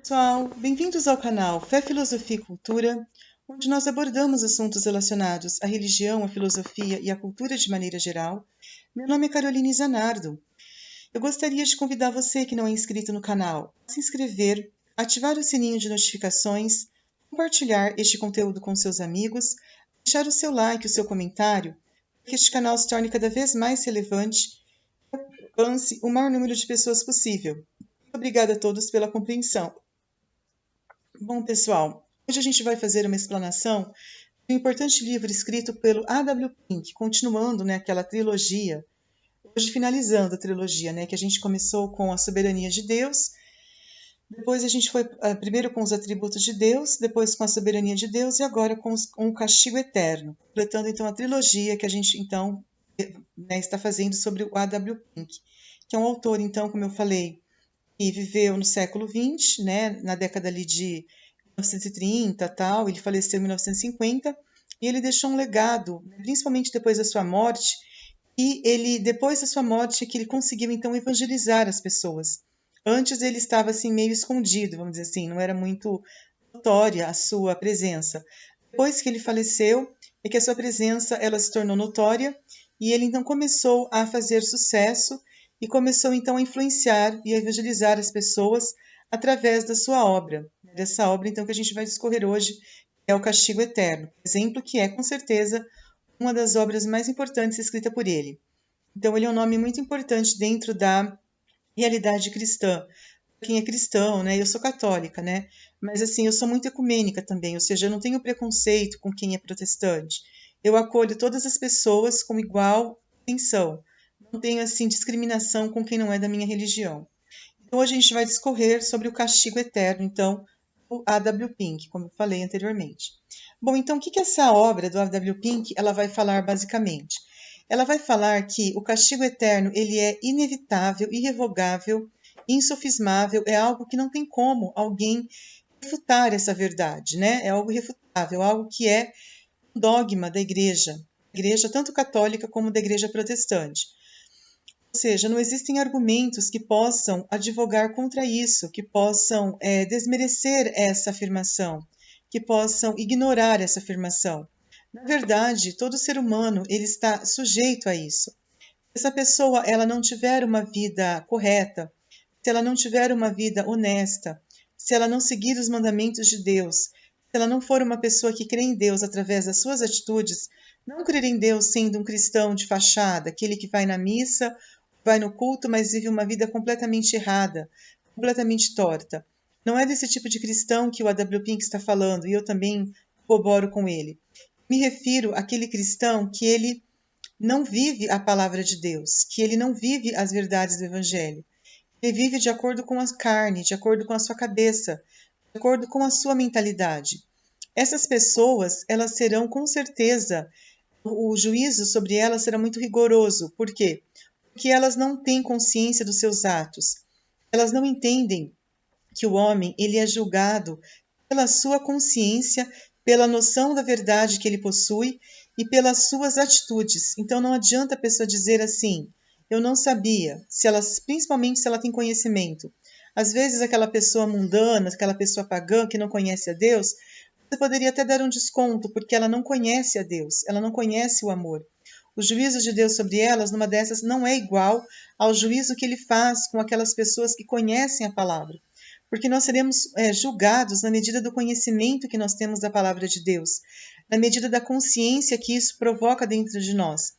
Pessoal, bem-vindos ao canal Fé, Filosofia e Cultura, onde nós abordamos assuntos relacionados à religião, à filosofia e à cultura de maneira geral. Meu nome é Caroline Zanardo. Eu gostaria de convidar você que não é inscrito no canal a se inscrever, ativar o sininho de notificações, compartilhar este conteúdo com seus amigos, deixar o seu like, o seu comentário, para que este canal se torne cada vez mais relevante e alcance o maior número de pessoas possível. Obrigada a todos pela compreensão. Bom, pessoal, hoje a gente vai fazer uma explanação de um importante livro escrito pelo A.W. Pink, continuando, aquela trilogia, hoje finalizando a trilogia, que a gente começou com a soberania de Deus, depois a gente foi primeiro com os atributos de Deus, depois com a soberania de Deus e agora com o castigo eterno, completando então a trilogia que a gente então está fazendo sobre o A.W. Pink, que é um autor, então, como eu falei, que viveu no século XX, na década ali de 1930 tal, ele faleceu em 1950, e ele deixou um legado, principalmente depois da sua morte, e ele, depois da sua morte, que ele conseguiu então evangelizar as pessoas. Antes ele estava assim meio escondido, vamos dizer assim, não era muito notória a sua presença. Depois que ele faleceu, é que a sua presença ela se tornou notória, e ele então começou a fazer sucesso, e começou então a influenciar e a evangelizar as pessoas através da sua obra. Dessa obra então que a gente vai discorrer hoje, que é o Castigo Eterno, exemplo que é com certeza uma das obras mais importantes escrita por ele. Então ele é um nome muito importante dentro da realidade cristã. Quem é cristão, eu sou católica, mas assim, eu sou muito ecumênica também, ou seja, eu não tenho preconceito com quem é protestante. Eu acolho todas as pessoas com igual atenção. Não tenho assim discriminação com quem não é da minha religião. Então hoje a gente vai discorrer sobre o castigo eterno, então, do A.W. Pink, como eu falei anteriormente. Bom, então o que essa obra do A.W. Pink ela vai falar basicamente? Ela vai falar que o castigo eterno ele é inevitável, irrevogável, insofismável, é algo que não tem como alguém refutar essa verdade, É algo irrefutável, algo que é um dogma da igreja tanto católica como da igreja protestante. Ou seja, não existem argumentos que possam advogar contra isso, que possam desmerecer essa afirmação, que possam ignorar essa afirmação. Na verdade, todo ser humano ele está sujeito a isso. Se essa pessoa ela não tiver uma vida correta, se ela não tiver uma vida honesta, se ela não seguir os mandamentos de Deus, se ela não for uma pessoa que crê em Deus através das suas atitudes, não crer em Deus sendo um cristão de fachada, aquele que vai na missa, vai no culto, mas vive uma vida completamente errada, completamente torta. Não é desse tipo de cristão que o A.W. Pink está falando, e eu também corroboro com ele. Me refiro àquele cristão que ele não vive a palavra de Deus, que ele não vive as verdades do Evangelho. Ele vive de acordo com a carne, de acordo com a sua cabeça, de acordo com a sua mentalidade. Essas pessoas, elas serão com certeza, o juízo sobre elas será muito rigoroso. Por quê? Porque elas não têm consciência dos seus atos. Elas não entendem que o homem ele é julgado pela sua consciência, pela noção da verdade que ele possui e pelas suas atitudes. Então não adianta a pessoa dizer assim, eu não sabia, principalmente se ela tem conhecimento. Às vezes aquela pessoa mundana, aquela pessoa pagã que não conhece a Deus, você poderia até dar um desconto, porque ela não conhece a Deus, ela não conhece o amor. O juízo de Deus sobre elas, numa dessas, não é igual ao juízo que ele faz com aquelas pessoas que conhecem a palavra. Porque nós seremos julgados na medida do conhecimento que nós temos da palavra de Deus, na medida da consciência que isso provoca dentro de nós.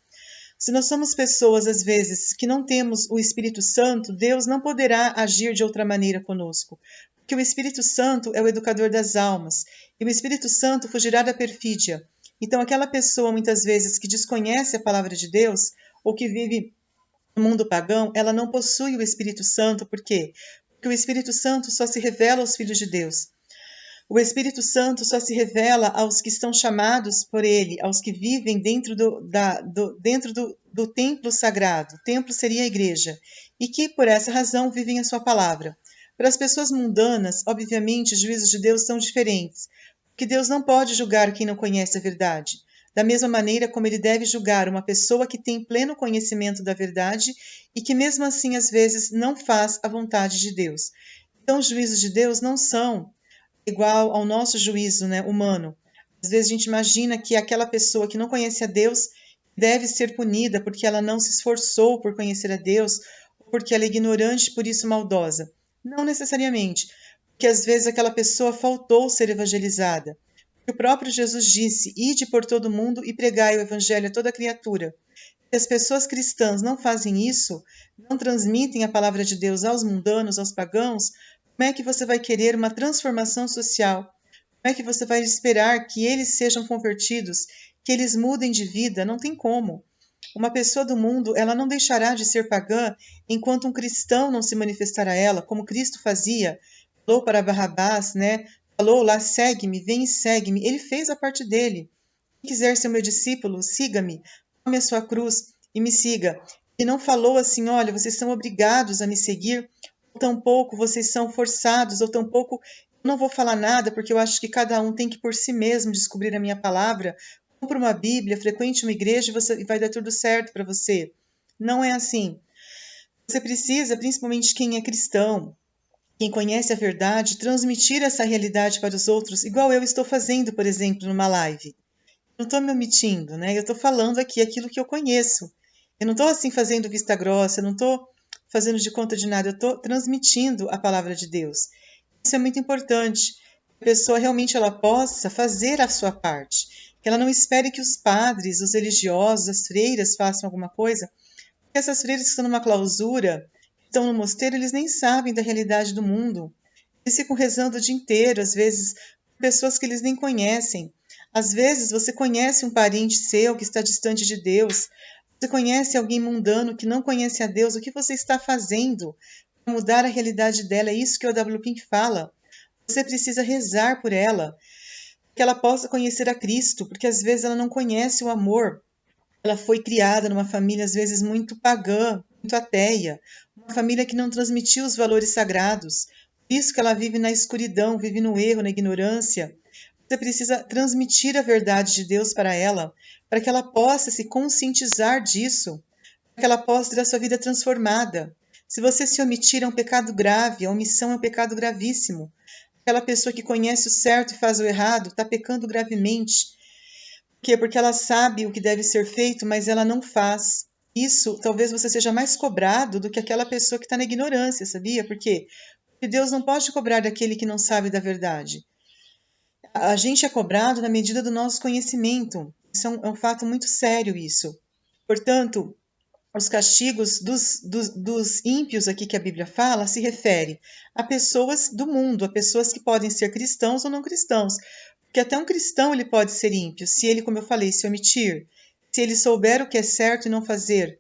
Se nós somos pessoas, às vezes, que não temos o Espírito Santo, Deus não poderá agir de outra maneira conosco. Porque o Espírito Santo é o educador das almas, e o Espírito Santo fugirá da perfídia. Então, aquela pessoa, muitas vezes, que desconhece a palavra de Deus, ou que vive no mundo pagão, ela não possui o Espírito Santo. Por quê? Porque o Espírito Santo só se revela aos filhos de Deus. O Espírito Santo só se revela aos que estão chamados por ele, aos que vivem dentro do templo sagrado. O templo seria a igreja. E que, por essa razão, vivem a sua palavra. Para as pessoas mundanas, obviamente, os juízos de Deus são diferentes. Porque Deus não pode julgar quem não conhece a verdade. Da mesma maneira como ele deve julgar uma pessoa que tem pleno conhecimento da verdade e que mesmo assim às vezes não faz a vontade de Deus. Então, os juízos de Deus não são igual ao nosso juízo, né, humano. Às vezes a gente imagina que aquela pessoa que não conhece a Deus deve ser punida porque ela não se esforçou por conhecer a Deus, ou porque ela é ignorante, por isso maldosa. Não necessariamente, porque às vezes aquela pessoa faltou ser evangelizada. O próprio Jesus disse: ide por todo mundo e pregai o evangelho a toda criatura. Se as pessoas cristãs não fazem isso, não transmitem a palavra de Deus aos mundanos, aos pagãos, como é que você vai querer uma transformação social? Como é que você vai esperar que eles sejam convertidos, que eles mudem de vida? Não tem como. Uma pessoa do mundo, ela não deixará de ser pagã enquanto um cristão não se manifestar a ela, como Cristo fazia. Falou para Barrabás, né? Falou lá, segue-me, vem e segue-me. Ele fez a parte dele. Quem quiser ser meu discípulo, siga-me, tome a sua cruz e me siga. E não falou assim, olha, vocês são obrigados a me seguir, ou tampouco vocês são forçados, ou tampouco eu não vou falar nada, porque eu acho que cada um tem que por si mesmo descobrir a minha palavra. Compre uma Bíblia, frequente uma igreja e vai dar tudo certo para você. Não é assim. Você precisa, principalmente quem é cristão, quem conhece a verdade, transmitir essa realidade para os outros, igual eu estou fazendo, por exemplo, numa live. Não estou me omitindo, né? Eu estou falando aqui aquilo que eu conheço. Eu não estou assim fazendo vista grossa, eu não estou fazendo de conta de nada, eu estou transmitindo a palavra de Deus. Isso é muito importante. Que a pessoa realmente ela possa fazer a sua parte. Que ela não espere que os padres, os religiosos, as freiras façam alguma coisa, porque essas freiras que estão numa clausura, que estão no mosteiro, eles nem sabem da realidade do mundo. Eles ficam rezando o dia inteiro, às vezes, pessoas que eles nem conhecem. Às vezes você conhece um parente seu que está distante de Deus, você conhece alguém mundano que não conhece a Deus, o que você está fazendo para mudar a realidade dela? É isso que o W. Pink fala. Você precisa rezar por ela, que ela possa conhecer a Cristo, porque às vezes ela não conhece o amor. Ela foi criada numa família, às vezes, muito pagã, muito ateia, uma família que não transmitiu os valores sagrados. Por isso que ela vive na escuridão, vive no erro, na ignorância. Você precisa transmitir a verdade de Deus para ela, para que ela possa se conscientizar disso, para que ela possa ter a sua vida transformada. Se você se omitir, é um pecado grave, a omissão é um pecado gravíssimo. Aquela pessoa que conhece o certo e faz o errado está pecando gravemente. Por quê? Porque ela sabe o que deve ser feito, mas ela não faz. Isso, talvez você seja mais cobrado do que aquela pessoa que está na ignorância, sabia? Por quê? Porque Deus não pode cobrar daquele que não sabe da verdade. A gente é cobrado na medida do nosso conhecimento. Isso é um fato muito sério, isso. Portanto, os castigos dos ímpios aqui que a Bíblia fala se refere a pessoas do mundo, a pessoas que podem ser cristãos ou não cristãos. Porque até um cristão ele pode ser ímpio, se ele, como eu falei, se omitir, se ele souber o que é certo e não fazer.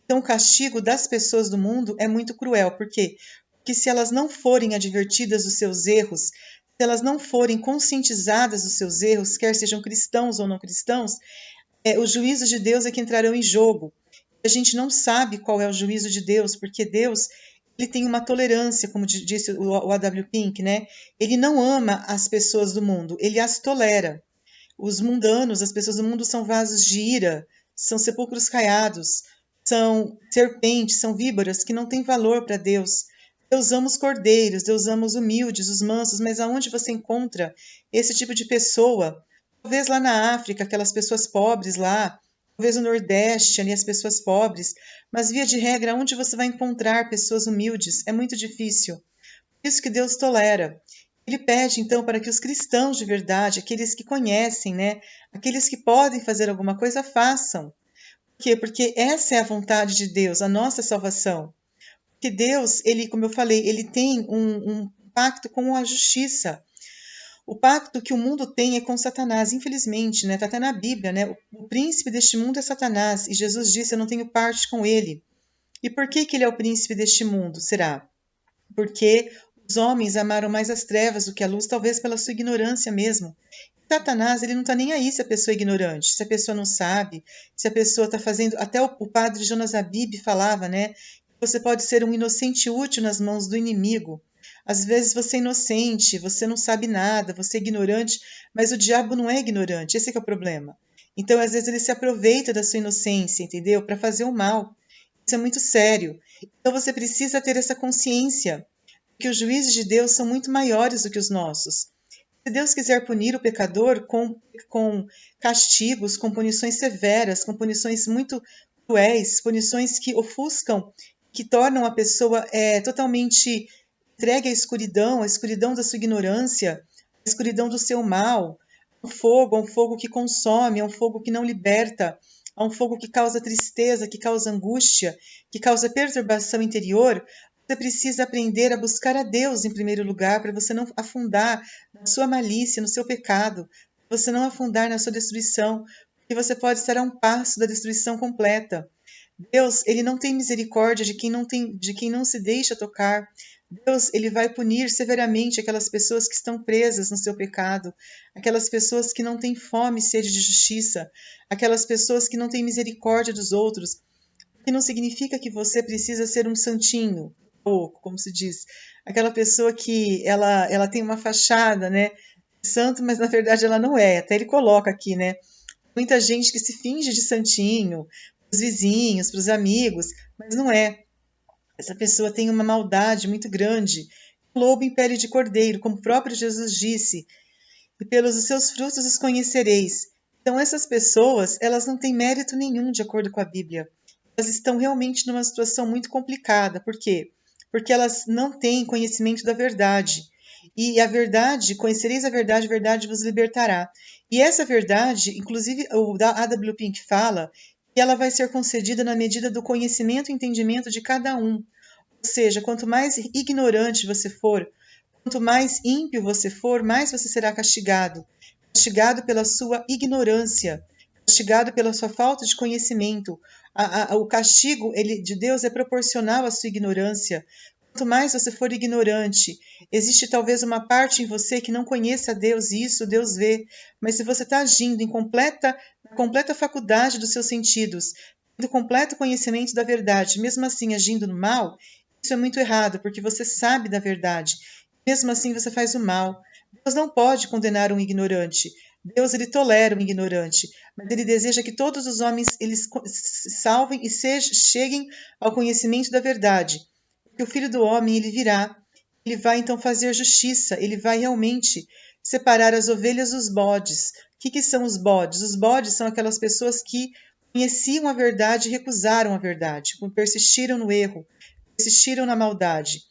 Então, o castigo das pessoas do mundo é muito cruel. Por quê? Porque se elas não forem advertidas dos seus erros, se elas não forem conscientizadas dos seus erros, quer sejam cristãos ou não cristãos, os juízos de Deus é que entrarão em jogo. A gente não sabe qual é o juízo de Deus, porque Deus ele tem uma tolerância, como disse o A.W. Pink, né? Ele não ama as pessoas do mundo, ele as tolera. Os mundanos, as pessoas do mundo são vasos de ira, são sepulcros caiados, são serpentes, são víboras que não têm valor para Deus. Deus ama os cordeiros, Deus ama os humildes, os mansos, mas aonde você encontra esse tipo de pessoa? Talvez lá na África, aquelas pessoas pobres lá, talvez no Nordeste, ali as pessoas pobres, mas via de regra, onde você vai encontrar pessoas humildes? É muito difícil. Por isso que Deus tolera. Ele pede, então, para que os cristãos de verdade, aqueles que conhecem, né, aqueles que podem fazer alguma coisa, façam. Por quê? Porque essa é a vontade de Deus, a nossa salvação. Porque Deus, ele, como eu falei, ele tem um pacto com a justiça. O pacto que o mundo tem é com Satanás, infelizmente, né? Está até na Bíblia, né? O príncipe deste mundo é Satanás, e Jesus disse: eu não tenho parte com ele. E por que ele é o príncipe deste mundo? Será? Porque os homens amaram mais as trevas do que a luz, talvez pela sua ignorância mesmo. Satanás, ele não está nem aí se a pessoa é ignorante, se a pessoa não sabe, se a pessoa está fazendo. Até o padre Jonas Abib falava, né? Você pode ser um inocente útil nas mãos do inimigo. Às vezes você é inocente, você não sabe nada, você é ignorante, mas o diabo não é ignorante, esse é que é o problema. Então, às vezes, ele se aproveita da sua inocência, entendeu? Para fazer o mal. Isso é muito sério. Então, você precisa ter essa consciência porque os juízes de Deus são muito maiores do que os nossos. Se Deus quiser punir o pecador com castigos, com punições severas, com punições muito cruéis, punições que ofuscam, que tornam a pessoa totalmente entregue à escuridão da sua ignorância, à escuridão do seu mal, a um fogo que consome, a um fogo que não liberta, a um fogo que causa tristeza, que causa angústia, que causa perturbação interior. Você precisa aprender a buscar a Deus em primeiro lugar, para você não afundar na sua malícia, no seu pecado, para você não afundar na sua destruição, porque você pode estar a um passo da destruição completa. Deus, ele não tem misericórdia de quem não se deixa tocar. Deus, ele vai punir severamente aquelas pessoas que estão presas no seu pecado, aquelas pessoas que não têm fome e sede de justiça, aquelas pessoas que não têm misericórdia dos outros, que não significa que você precisa ser um santinho, ou, como se diz, aquela pessoa que ela tem uma fachada, né, de santo, mas na verdade ela não é. Até ele coloca aqui, né, muita gente que se finge de santinho, para os vizinhos, para os amigos, mas não é. Essa pessoa tem uma maldade muito grande. Lobo em pele de cordeiro, como o próprio Jesus disse, e pelos seus frutos os conhecereis. Então essas pessoas, elas não têm mérito nenhum de acordo com a Bíblia. Elas estão realmente numa situação muito complicada. Por quê? Porque elas não têm conhecimento da verdade. E a verdade, conhecereis a verdade vos libertará. E essa verdade, inclusive o da A.W. Pink fala, que ela vai ser concedida na medida do conhecimento e entendimento de cada um. Ou seja, quanto mais ignorante você for, quanto mais ímpio você for, mais você será castigado. Castigado pela sua ignorância, castigado pela sua falta de conhecimento. O castigo de Deus é proporcional à sua ignorância. Quanto mais você for ignorante, existe talvez uma parte em você que não conheça Deus, e isso Deus vê. Mas se você está agindo na completa faculdade dos seus sentidos, tendo completo conhecimento da verdade, mesmo assim agindo no mal, isso é muito errado, porque você sabe da verdade. Mesmo assim você faz o mal. Deus não pode condenar um ignorante. Deus, ele tolera um ignorante, mas ele deseja que todos os homens eles se salvem e cheguem ao conhecimento da verdade. Porque o Filho do Homem, ele virá, ele vai então fazer justiça, ele vai realmente separar as ovelhas dos bodes. O que são os bodes? Os bodes são aquelas pessoas que conheciam a verdade e recusaram a verdade, persistiram no erro, persistiram na maldade.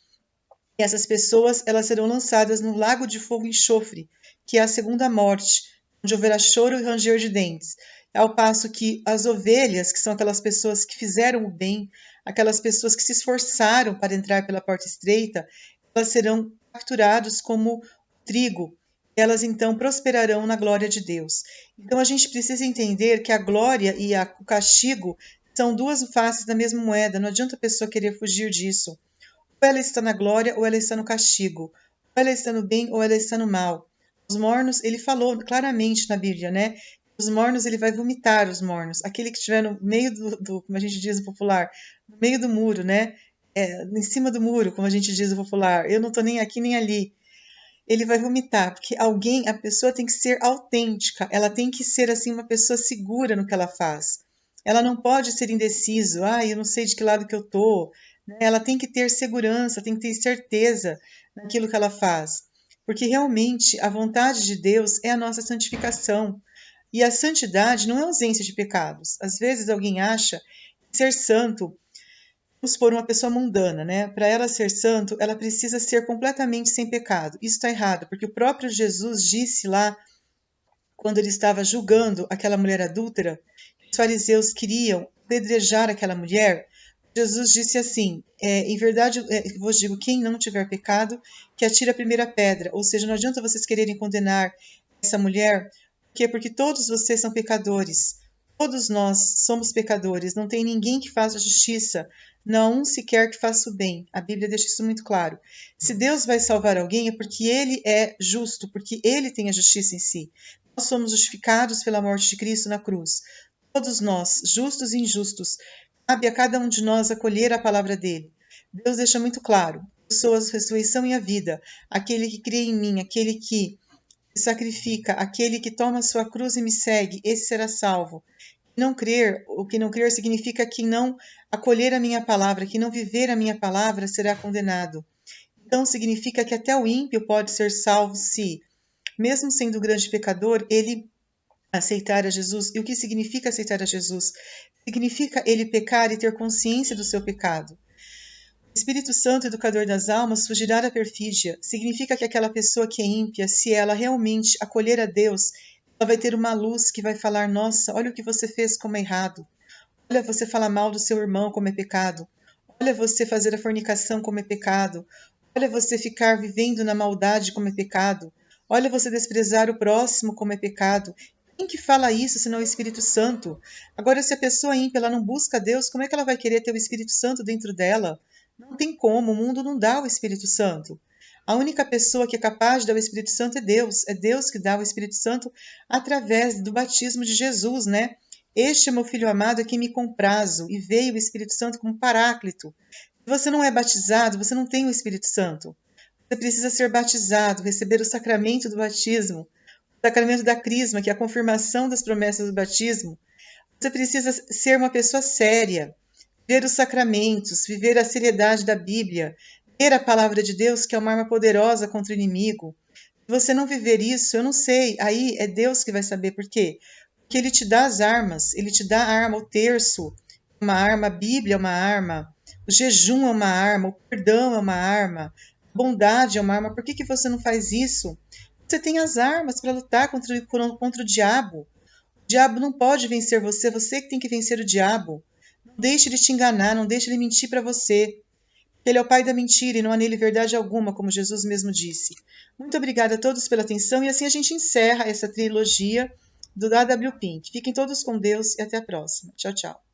E essas pessoas, elas serão lançadas no lago de fogo e enxofre, que é a segunda morte, onde haverá choro e ranger de dentes. Ao passo que as ovelhas, que são aquelas pessoas que fizeram o bem, aquelas pessoas que se esforçaram para entrar pela porta estreita, elas serão capturadas como trigo. Elas então prosperarão na glória de Deus. Então a gente precisa entender que a glória e o castigo são duas faces da mesma moeda. Não adianta a pessoa querer fugir disso. Ou ela está na glória ou ela está no castigo. Ou ela está no bem ou ela está no mal. Os mornos, ele falou claramente na Bíblia, né? Os mornos, ele vai vomitar os mornos. Aquele que estiver no meio como a gente diz no popular, no meio do muro, né? Em cima do muro, como a gente diz no popular. Eu não estou nem aqui nem ali. Ele vai vomitar, porque a pessoa tem que ser autêntica. Ela tem que ser, assim, uma pessoa segura no que ela faz. Ela não pode ser indeciso. Eu não sei de que lado que eu estou. Ela tem que ter segurança, tem que ter certeza naquilo que ela faz. Porque realmente a vontade de Deus é a nossa santificação. E a santidade não é ausência de pecados. Às vezes alguém acha que ser santo, vamos supor, uma pessoa mundana, né? Para ela ser santo, ela precisa ser completamente sem pecado. Isso está errado, porque o próprio Jesus disse lá, quando ele estava julgando aquela mulher adúltera, que os fariseus queriam apedrejar aquela mulher. Jesus disse assim, em verdade, eu vos digo, quem não tiver pecado, que atire a primeira pedra. Ou seja, não adianta vocês quererem condenar essa mulher, porque todos vocês são pecadores. Todos nós somos pecadores, não tem ninguém que faça justiça, não há um sequer que faça o bem. A Bíblia deixa isso muito claro. Se Deus vai salvar alguém é porque Ele é justo, porque Ele tem a justiça em si. Nós somos justificados pela morte de Cristo na cruz. Todos nós, justos e injustos, cabe a cada um de nós acolher a palavra dele. Deus deixa muito claro, eu sou a ressurreição e a vida, aquele que crê em mim, aquele que sacrifica, aquele que toma a sua cruz e me segue, esse será salvo. Não crer, o que não crer significa que não acolher a minha palavra, que não viver a minha palavra será condenado. Então significa que até o ímpio pode ser salvo se, mesmo sendo um grande pecador, ele aceitar a Jesus. E o que significa aceitar a Jesus? Significa ele pecar e ter consciência do seu pecado. O Espírito Santo, educador das almas, fugirá da perfídia. Significa que aquela pessoa que é ímpia, se ela realmente acolher a Deus, ela vai ter uma luz que vai falar: nossa, olha o que você fez como é errado. Olha você falar mal do seu irmão como é pecado. Olha você fazer a fornicação como é pecado. Olha você ficar vivendo na maldade como é pecado. Olha você desprezar o próximo como é pecado. Quem que fala isso senão o Espírito Santo? Agora, se a pessoa ímpia ela não busca Deus, como é que ela vai querer ter o Espírito Santo dentro dela? Não tem como, o mundo não dá o Espírito Santo. A única pessoa que é capaz de dar o Espírito Santo é Deus. É Deus que dá o Espírito Santo através do batismo de Jesus, né? Este é meu filho amado, a quem me comprazo, e veio o Espírito Santo como paráclito. Se você não é batizado, você não tem o Espírito Santo. Você precisa ser batizado, receber o sacramento do batismo, o sacramento da crisma, que é a confirmação das promessas do batismo. Você precisa ser uma pessoa séria, ver os sacramentos, viver a seriedade da Bíblia, ler a palavra de Deus, que é uma arma poderosa contra o inimigo. Se você não viver isso, eu não sei, aí é Deus que vai saber por quê. Porque ele te dá as armas, ele te dá a arma, o terço, uma arma, a Bíblia é uma arma, o jejum é uma arma, o perdão é uma arma, a bondade é uma arma. Por que que você não faz isso? Você tem as armas para lutar contra o diabo. O diabo não pode vencer você, você que tem que vencer o diabo. Não deixe ele te enganar, não deixe ele mentir para você. Ele é o pai da mentira e não há nele verdade alguma, como Jesus mesmo disse. Muito obrigada a todos pela atenção e assim a gente encerra essa trilogia do A.W. Pink. Fiquem todos com Deus e até a próxima. Tchau, tchau.